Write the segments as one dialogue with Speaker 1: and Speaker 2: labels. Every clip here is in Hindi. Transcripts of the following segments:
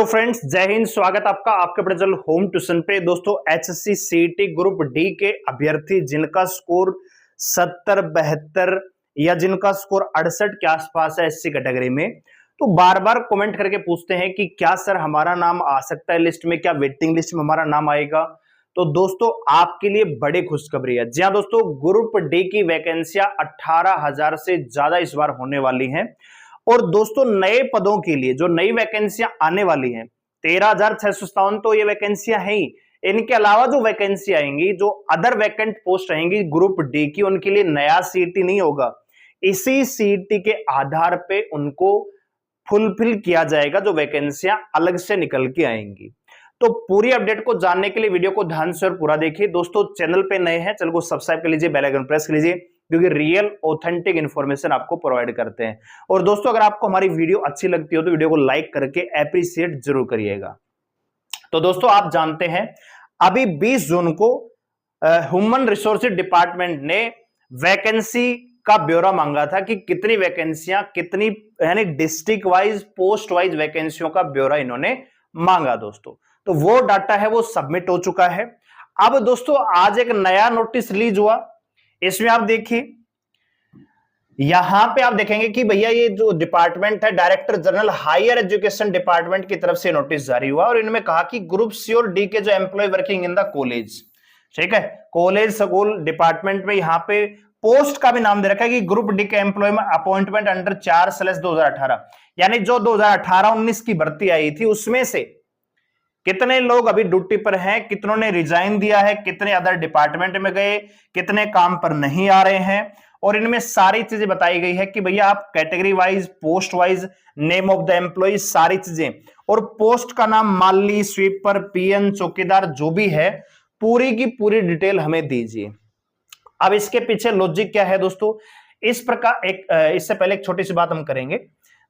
Speaker 1: हेलो फ्रेंड्स, जय हिंद। स्वागत आपका आपके अपने चैनल होम ट्यूशन पे। दोस्तों, एचएससी सीईटी ग्रुप डी के अभ्यर्थी जिनका स्कोर 70, 72 या जिनका स्कोर 68 के आसपास है एससी कैटेगरी में, तो बार बार कमेंट करके पूछते हैं कि क्या सर हमारा नाम आ सकता है लिस्ट में, क्या वेटिंग लिस्ट में हमारा नाम आएगा। तो दोस्तों, आपके लिए बड़ी खुशखबरी है। जी हां दोस्तों, ग्रुप डी की वैकेंसियां 18,000 से ज्यादा इस बार होने वाली हैं। और दोस्तों, नए पदों के लिए जो नई वैकेंसियां आने वाली हैं 13,657 तो ये वैकेंसियां हैं ही। इनके अलावा जो वैकेंसी आएंगी, जो अदर वैकेंट पोस्ट रहेंगी ग्रुप डी की, उनके लिए नया सीईटी नहीं होगा। इसी सीईटी के आधार पे उनको फुलफिल किया जाएगा जो वैकेंसियां अलग से निकल के आएंगी। तो पूरी अपडेट को जानने के लिए वीडियो को ध्यान से और पूरा देखिए। दोस्तों, चैनल पे नए हैं, चैनल को सब्सक्राइब कर लीजिए, बेल आइकन प्रेस कर लीजिए, क्योंकि रियल ऑथेंटिक इंफॉर्मेशन आपको प्रोवाइड करते हैं। और दोस्तों, अगर आपको हमारी वीडियो अच्छी लगती हो तो वीडियो को लाइक करके एप्रिशिएट जरूर करिएगा। तो दोस्तों, आप जानते हैं अभी 20 जून को ह्यूमन रिसोर्सेज डिपार्टमेंट ने वैकेंसी का ब्यौरा मांगा था कि कितनी वैकेंसियां, कितनी यानी डिस्ट्रिक्ट वाइज, पोस्ट वाइज वैकेंसियों का ब्यौरा इन्होंने मांगा दोस्तों। तो वो डाटा है वो सबमिट हो चुका है। अब दोस्तों, आज एक नया नोटिस रिलीज हुआ। इसमें आप देखिए, यहां पे आप देखेंगे कि भैया ये जो डिपार्टमेंट है, director general higher education department की तरफ से नोटिस जारी हुआ और इनमें कहा कि ग्रुप सी और डी के जो employ working in the college, ठीक है, कॉलेज स्कूल डिपार्टमेंट में यहां पे पोस्ट का भी नाम दे रखा है कि ग्रुप डी के एम्प्लॉय में अपॉइंटमेंट अंडर 4/2018, यानी जो 2018-19 की भर्ती आई थी उसमें से कितने लोग अभी ड्यूटी पर हैं, कितनों ने रिजाइन दिया है, कितने अदर डिपार्टमेंट में गए, कितने काम पर नहीं आ रहे हैं। और इनमें सारी चीजें बताई गई है कि भैया आप category wise, post wise, name of the employ, सारी चीजें, और पोस्ट का नाम, माली, स्वीपर, पीएन, चौकीदार, जो भी है, पूरी की पूरी डिटेल हमें दीजिए। अब इसके पीछे लॉजिक क्या है दोस्तों, इस प्रकार इससे पहले एक छोटी सी बात हम करेंगे।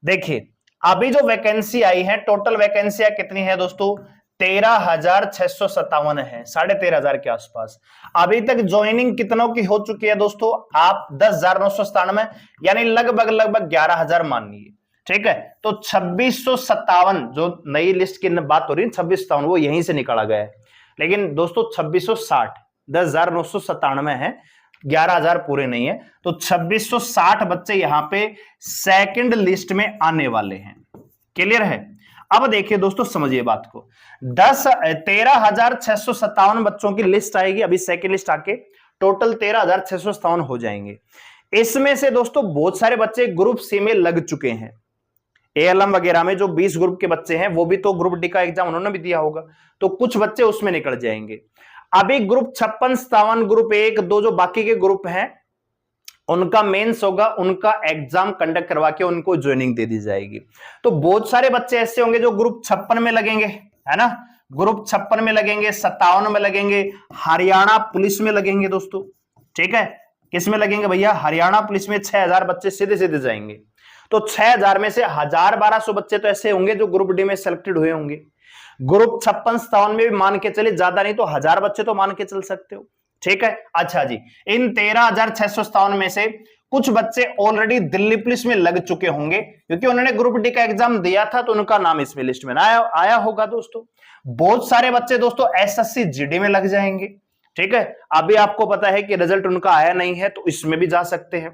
Speaker 1: देखिए, अभी जो वैकेंसी आई है, टोटल वैकेंसियां कितनी है दोस्तों, 13,657 है, 13,500 के आसपास। अभी तक ज्वाइनिंग कितनों की हो चुकी है दोस्तों, आप 10,997, यानी लगभग 11,000 मानिए, ठीक है। तो 2657 जो नई लिस्ट की बात हो रही है, 2657 वो यहीं से निकाला गया है। लेकिन दोस्तों 2660, 10,997 है, 11,000 पूरे नहीं है। तो 2660 बच्चे यहां पे सेकंड लिस्ट में आने वाले हैं। क्लियर है? अब देखिए दोस्तों, समझिए बात को। 13,657 बच्चों की लिस्ट आएगी, अभी सेकंड लिस्ट आके टोटल 13,657 हो जाएंगे। इसमें से दोस्तों बहुत सारे बच्चे ग्रुप सी में लग चुके हैं। एएलएम वगैरह में जो 20 ग्रुप के बच्चे हैं, वो भी तो ग्रुप डी का एग्जाम उन्होंने भी दिया होगा, तो कुछ बच्चे उसमें निकल जाएंगे। अभी ग्रुप 56, 57, ग्रुप 1, 2 जो बाकी के ग्रुप हैं, उनका मेंस होगा, उनका एग्जाम कंडक्ट करवा के उनको ज्वाइनिंग दे दी जाएगी। तो बहुत सारे बच्चे ऐसे होंगे जो ग्रुप 56 में लगेंगे, है ना, ग्रुप 56 में लगेंगे, 57 में लगेंगे, हरियाणा पुलिस में लगेंगे दोस्तों, ठीक है। किस में लगेंगे भैया, हरियाणा पुलिस में 6,000 बच्चे सीधे सीधे जाएंगे। तो 6,000 में से 1,000-1,200 बच्चे तो ऐसे होंगे जो ग्रुप डी में सेलेक्टेड हुए होंगे। ग्रुप 56, 57 में भी मान के चले, ज्यादा नहीं तो 1,000 बच्चे तो मान के चल सकते हो, ठीक है। अच्छा जी, इन 13,657 में से कुछ बच्चे ऑलरेडी दिल्ली पुलिस में लग चुके होंगे, क्योंकि उन्होंने ग्रुप डी का एग्जाम दिया था, तो उनका नाम इसमें लिस्ट में आया होगा दोस्तों। बहुत सारे बच्चे दोस्तों एसएससी जीडी में लग जाएंगे, ठीक है। अभी आपको पता है कि रिजल्ट उनका आया नहीं है, तो इसमें भी जा सकते हैं,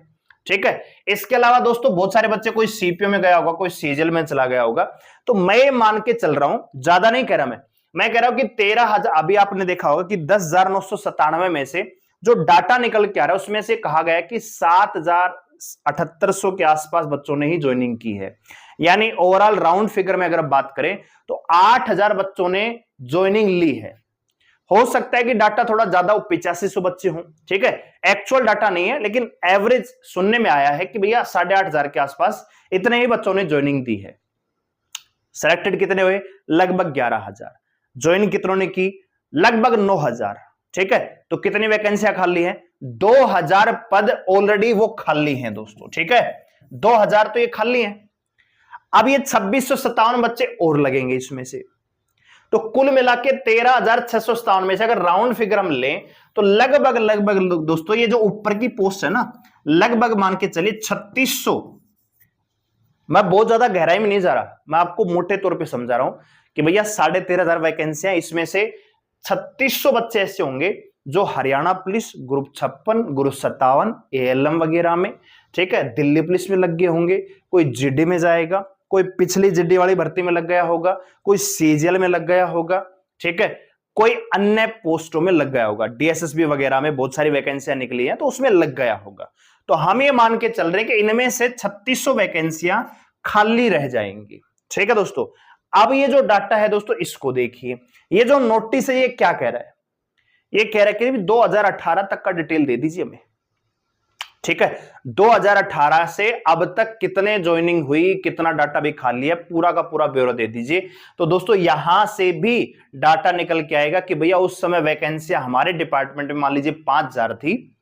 Speaker 1: ठीक है। इसके अलावा दोस्तों बहुत सारे बच्चे, कोई सीपीओ में गया होगा, कोई सीजीएल में चला गया होगा। तो मैं मान के चल रहा हूं, ज्यादा नहीं कह रहा मैं कह रहा हूं कि 13,000, अभी आपने देखा होगा कि 10,997 में से जो डाटा निकल के आ रहा है, उसमें से कहा गया कि 7,7800 के आसपास बच्चों ने ही ज्वाइनिंग की है। यानी ओवरऑल राउंड फिगर में अगर बात करें तो 8,000 बच्चों ने ज्वाइनिंग ली है। हो सकता है कि डाटा थोड़ा ज्यादा 8500 बच्चे हों, ठीक है, एक्चुअल डाटा नहीं है, लेकिन एवरेज सुनने में आया है कि भैया 8,500 के आसपास इतने ही बच्चों ने ज्वाइनिंग दी है। सेलेक्टेड कितने हुए, लगभग 11,000। ज्वाइन कितनों ने की, लगभग 9,000, ठीक है। तो कितनी वैकेंसियां खाली हैं, 2,000 पद ऑलरेडी वो खाली हैं दोस्तों, ठीक है, 2,000 तो ये खाली हैं। अब ये 2657 बच्चे और लगेंगे इसमें से, तो कुल मिला के 13,657 में से अगर राउंड फिगर हम लें तो लगभग दोस्तों ये जो ऊपर की पोस्ट है ना, लगभग मान के चलिए 3600। मैं बहुत ज्यादा गहराई में नहीं जा रहा, मैं आपको मोटे तौर पे समझा रहा हूं कि भैया 13,500 वैकेंसियां, इसमें से 3600 बच्चे ऐसे होंगे जो Haryana police group 56, group 57, ALM वगैरह में, ठीक है, दिल्ली पुलिस में लग गए होंगे, कोई GD में जाएगा, कोई पिछली GD वाली भर्ती में लग गया होगा, कोई CGL में लग गया होगा, ठीक है, कोई अन्य पोस्टों में लग गया होगा, DSSB वगैरह में बहुत सारी वैकेंसियां निकली हैं तो उसमें लग गया होगा। तो हम ये मान के चल रहे हैं कि इनमें से 3600 वैकेंसियां खाली रह जाएंगी, ठीक है दोस्तों। अब ये जो डाटा है दोस्तों, इसको देखिए, ये जो नोटिस है ये क्या कह रहा है, ये कह रहा है कि 2018 तक का डिटेल दे दीजिए हमें, ठीक है, 2018 से अब तक कितने ज्वाइनिंग हुई, कितना डाटा भी खाली है, पूरा का पूरा ब्यौरा दे दीजिए। तो दोस्तों यहां से भी डाटा निकल के आएगा कि भैया उस समय वैकेंसियां हमारे डिपार्टमेंट में मान लीजिए 5000 थी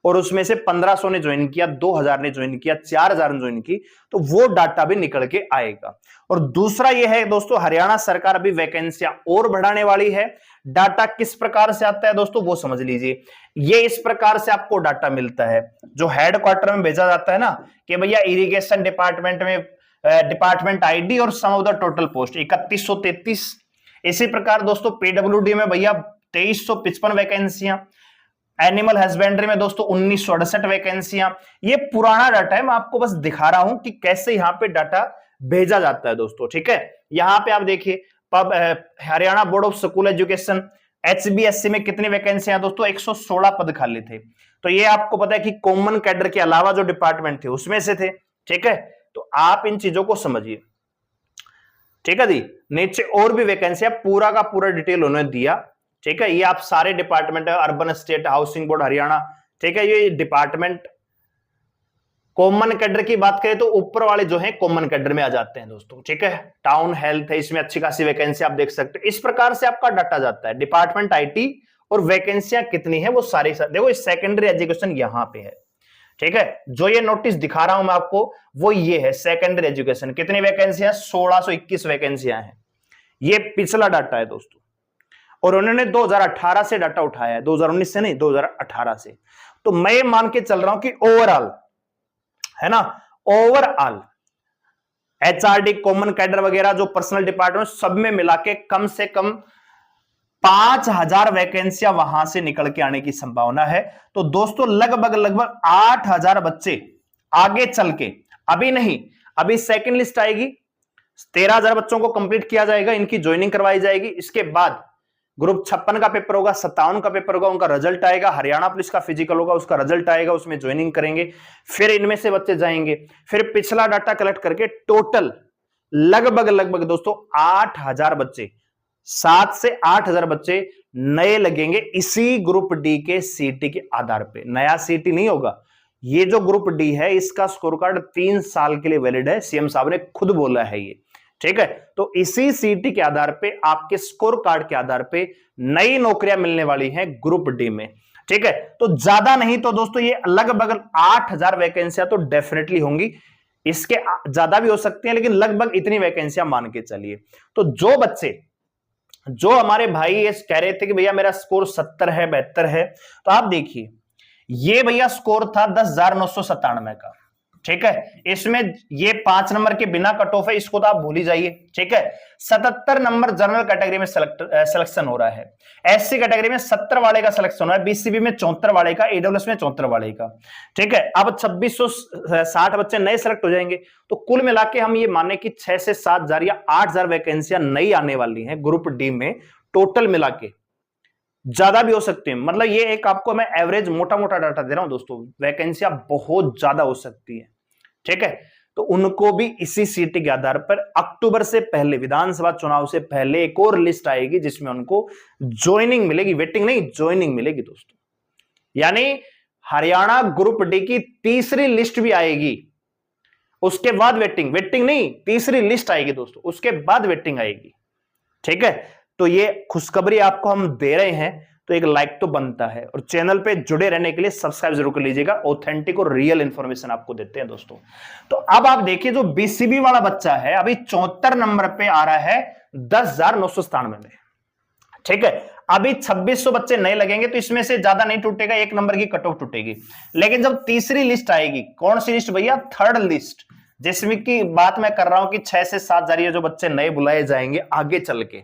Speaker 1: और उसमें से 1500 ने ज्वाइन किया, 2000 ने ज्वाइन किया, 4000 ने ज्वाइन की, तो वो डाटा भी निकल के आएगा। और दूसरा ये है दोस्तों, हरियाणा सरकार अभी वैकेंसियां और बढ़ाने वाली है। डाटा किस प्रकार से आता है दोस्तों, वो समझ लीजिए। ये इस प्रकार से आपको डाटा मिलता है, जो हेडक्वार्टर में भेजा जाता है ना, कि भैया इरिगेशन डिपार्टमेंट में डिपार्टमेंट ID और सम ऑफ द टोटल पोस्ट 3133। इसी प्रकार दोस्तों PWD में भैया 2355 वैकेंसियां, एनिमल हस्बेंड्री में दोस्तों 1968 वैकेंसियां। ये पुराना डाटा है, मैं आपको बस दिखा रहा हूं कि कैसे यहां पे डाटा भेजा जाता है दोस्तों, ठीक है। यहां पे आप देखिए, Haryana board of school education HBSC में कितनी वैकेंसियां दोस्तों, 116 पद खाली थे। तो ये आपको पता है कि कॉमन कैडर के अलावा जो डिपार्टमेंट थे उसमें से थे, ठीक है। तो आप इन चीजों को समझिए, ठीक है जी। नीचे और भी वैकेंसियां, पूरा का पूरा डिटेल उन्होंने दिया, ठीक है। ये आप सारे डिपार्टमेंट है, urban state housing board Haryana, ठीक है। ये डिपार्टमेंट कॉमन कैडर की बात करें तो ऊपर वाले जो है कॉमन कैडर में आ जाते हैं दोस्तों, ठीक है। टाउन हेल्थ है, इसमें अच्छी खासी वैकेंसी आप देख सकते हो। इस प्रकार से आपका डाटा जाता है, डिपार्टमेंट IT और वैकेंसियां कितनी है वो सारी देखो। इस सेकेंडरी एजुकेशन यहां पे है, ठीक है। जो ये नोटिस दिखा रहा हूं मैं आपको, वो ये है सेकेंडरी एजुकेशन। कितनी वैकेंसियां, 1621 वैकेंसियां हैं। ये पिछला डाटा है दोस्तों, और उन्होंने 2018 से डाटा उठाया है, 2019 से नहीं, 2018 से। तो मैं मान के चल रहा हूं कि ओवरऑल है ना, ओवरऑल HRD कॉमन कैडर वगैरह जो पर्सनल डिपार्टमेंट सब में मिला के कम से कम 5000 वैकेंसियां वहां से निकल के आने की संभावना है। तो दोस्तों लगभग 8000 बच्चे आगे चल के, अभी नहीं, अभी सेकंड लिस्ट आएगी, 13000 बच्चों को कंप्लीट किया जाएगा, इनकी ज्वाइनिंग करवाई जाएगी। इसके बाद ग्रुप 56 का पेपर होगा, 57 का पेपर होगा, उनका रिजल्ट आएगा। हरियाणा पुलिस का फिजिकल होगा, उसका रिजल्ट आएगा, उसमें ज्वाइनिंग करेंगे। फिर इनमें से बच्चे जाएंगे, फिर पिछला डाटा कलेक्ट करके टोटल लगभग दोस्तों 8000 बच्चे, 7 से 8000 बच्चे नए लगेंगे इसी ग्रुप D के CT के आधार पे। नया CT नहीं होगा, ये जो ग्रुप D है इसका स्कोर कार्ड 3 साल के लिए वैलिड है, CM साहब ने खुद बोला है ये, ठीक है। तो इसी CT के आधार पे, आपके स्कोर कार्ड के आधार पे नई नौकरियां मिलने वाली हैं ग्रुप D में, ठीक है। तो ज्यादा नहीं तो दोस्तों ये लगभग 8000 वैकेंसियां तो डेफिनेटली होंगी, इसके ज्यादा भी हो सकती हैं, लेकिन लगभग इतनी वैकेंसियां मान के चलिए। तो जो बच्चे, जो हमारे भाई ये कह रहे थे कि भैया मेरा स्कोर 70 है, 72 है, तो आप देखिए ये भैया स्कोर था 10,997 का, ठीक है। इसमें ये 5 नंबर के बिना कट ऑफ है, इसको तो आप भूल ही जाइए, ठीक है। 77 नंबर जनरल कैटेगरी में सिलेक्शन हो रहा है, SC कैटेगरी में 70 वाले का सिलेक्शन हो रहा है, BCB में 74 वाले का, AWS में 74 वाले का, ठीक है। अब 2660 बच्चे नए सेलेक्ट हो जाएंगे। तो कुल मिला के हम ये माने कि 6 से 7000 या 8000 वैकेंसियां नई आने वाली हैं ग्रुप D में, टोटल मिला के ज्यादा भी हो सकते हैं। मतलब ये एक आपको मैं एवरेज मोटा मोटा डाटा दे रहा हूं दोस्तों, वैकेंसियां बहुत ज्यादा हो सकती है, ठीक है। तो उनको भी इसी CT के आधार पर अक्टूबर से पहले, विधानसभा चुनाव से पहले एक और लिस्ट आएगी जिसमें उनको ज्वाइनिंग मिलेगी, वेटिंग नहीं, ज्वाइनिंग मिलेगी दोस्तों। यानी हरियाणा ग्रुप D की तीसरी लिस्ट भी आएगी, उसके बाद वेटिंग, वेटिंग नहीं, तीसरी लिस्ट आएगी दोस्तों, उसके बाद वेटिंग आएगी, ठीक है। तो ये खुशखबरी आपको हम दे रहे हैं, तो एक लाइक तो बनता है, और चैनल पे जुड़े रहने के लिए सब्सक्राइब जरूर कर लीजिएगा। ऑथेंटिक और रियल इंफॉर्मेशन आपको देते हैं दोस्तों। तो अब आप देखिए, जो BCB वाला बच्चा है अभी 74 नंबर पे आ रहा है 10,997 में, ठीक है। अभी 2600 बच्चे नए लगेंगे, तो इसमें से ज्यादा नहीं टूटेगा, 1 नंबर की कट ऑफ टूटेगी। लेकिन जब तीसरी लिस्ट आएगी, कौन सी लिस्ट भैया, थर्ड लिस्ट, जिसमें की बात मैं कर रहा हूं कि 6 से 7 जारी जो बच्चे नए बुलाए जाएंगे आगे चल के,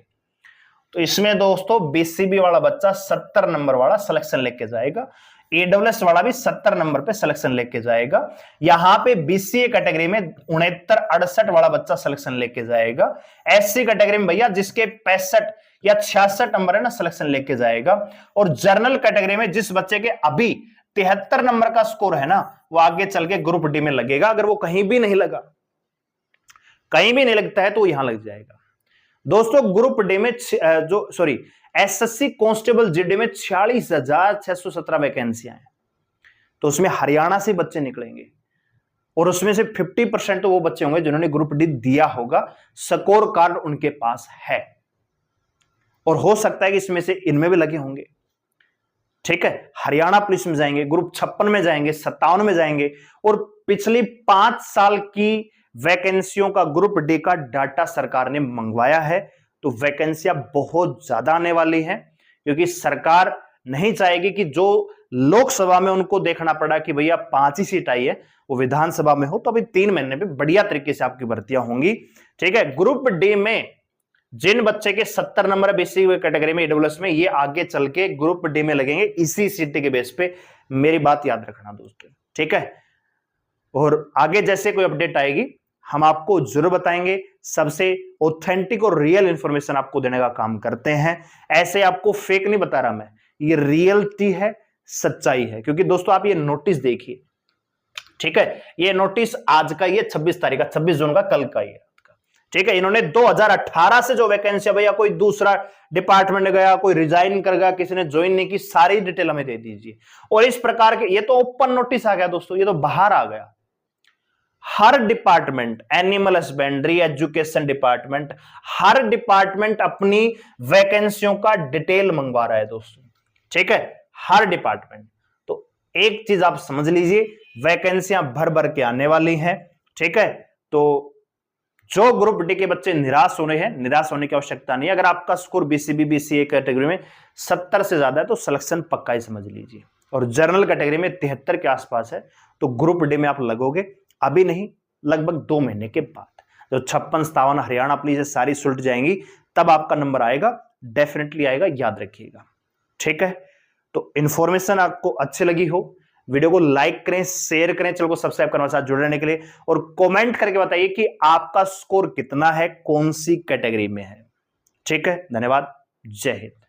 Speaker 1: तो इसमें दोस्तों बीसीबी वाला बच्चा 70 नंबर वाला सिलेक्शन लेके जाएगा, ईडब्ल्यूएस वाला भी 70 नंबर पे सिलेक्शन लेके जाएगा, यहां पे बीसीए कैटेगरी में 69-68 वाला बच्चा सिलेक्शन लेके जाएगा, एससी कैटेगरी में भैया जिसके 65 या 66 नंबर है ना सिलेक्शन लेके जाएगा, और जनरल कैटेगरी में जिस बच्चे के अभी 73 नंबर का स्कोर है ना वो आगे चल के ग्रुप डी में लगेगा। अगर वो कहीं भी नहीं लगा, कहीं भी नहीं लगता है तो यहां लग जाएगा। दोस्तों ग्रुप डी में एसएससी कांस्टेबल जीडी में 46,617 वैकेंसियां हैं, तो उसमें हरियाणा से बच्चे निकलेंगे और उसमें से 50% तो वो बच्चे होंगे जिन्होंने ग्रुप डी दिया होगा, स्कोर कार्ड उनके पास है, और हो सकता है कि इसमें से इनमें भी लगे होंगे। ठीक है, हरियाणा पुलिस में जाएंगे, ग्रुप 56 में जाएंगे, 57 में जाएंगे, और पिछली 5 साल की वैकेंसियों का ग्रुप डी का डाटा सरकार ने मंगवाया है, तो वैकेंसियां बहुत ज्यादा आने वाली हैं, क्योंकि सरकार नहीं चाहेगी कि जो लोकसभा में उनको देखना पड़ा कि भैया 5 ही सीट आई है, वो विधानसभा में हो, तो अभी 3 महीने में बढ़िया तरीके से आपकी भर्तियां होंगी। ठीक है, ग्रुप डी में जिन बच्चे के 70 नंबर बीसी कैटेगरी में ईडब्ल्यूएस में, ये आगे चल के ग्रुप डी में लगेंगे इसी सीट के बेस पे, मेरी बात याद रखना दोस्तों। ठीक है, और आगे जैसे कोई अपडेट आएगी हम आपको जरूर बताएंगे, सबसे ऑथेंटिक और रियल इंफॉर्मेशन आपको देने का काम करते हैं। ऐसे आपको फेक नहीं बता रहा मैं, ये रियलिटी है, सच्चाई है। क्योंकि दोस्तों आप ये नोटिस देखिए, ठीक है, ये नोटिस आज का, ये 26 तारीख का, 26 जून का, कल का ही है। ठीक है, इन्होंने 2018 से जो वैकेंसी, भैया कोई दूसरा डिपार्टमेंट गया, कोई रिजाइन कर गया, किसी ने ज्वाइन नहीं की, सारी डिटेल हमें दे दीजिए। और इस प्रकार के, ये तो ओपन नोटिस आ गया दोस्तों, ये तो बाहर आ गया। हर department, animal husbandry, education department, हर डिपार्टमेंट अपनी वैकेंसियों का डिटेल मंगवा रहा है दोस्तों। ठीक है, हर डिपार्टमेंट। तो एक चीज आप समझ लीजिए, वैकेंसियां भर भर के आने वाली हैं। ठीक है, तो जो ग्रुप डी के बच्चे निराश हो रहे हैं, निराश होने की आवश्यकता नहीं। अगर आपका स्कोर बीसीबी बीसीए कैटेगरी में 70 से ज्यादा है तो सिलेक्शन पक्का ही समझ लीजिए, और जनरल कैटेगरी में 73 के आसपास है तो ग्रुप डी में आप लगोगे, अभी नहीं, लगभग 2 महीने के बाद। जो 56-57 हरियाणा पुलिस सारी सुलट जाएंगी, तब आपका नंबर आएगा, डेफिनेटली आएगा, याद रखिएगा। ठीक है, तो इंफॉर्मेशन आपको अच्छी लगी हो, वीडियो को लाइक करें, शेयर करें, चैनल को सब्सक्राइब करने के साथ जुड़े रहने के लिए, और कमेंट करके बताइए कि आपका स्कोर कितना है, कौन सी कैटेगरी में है। ठीक है, धन्यवाद, जय हिंद।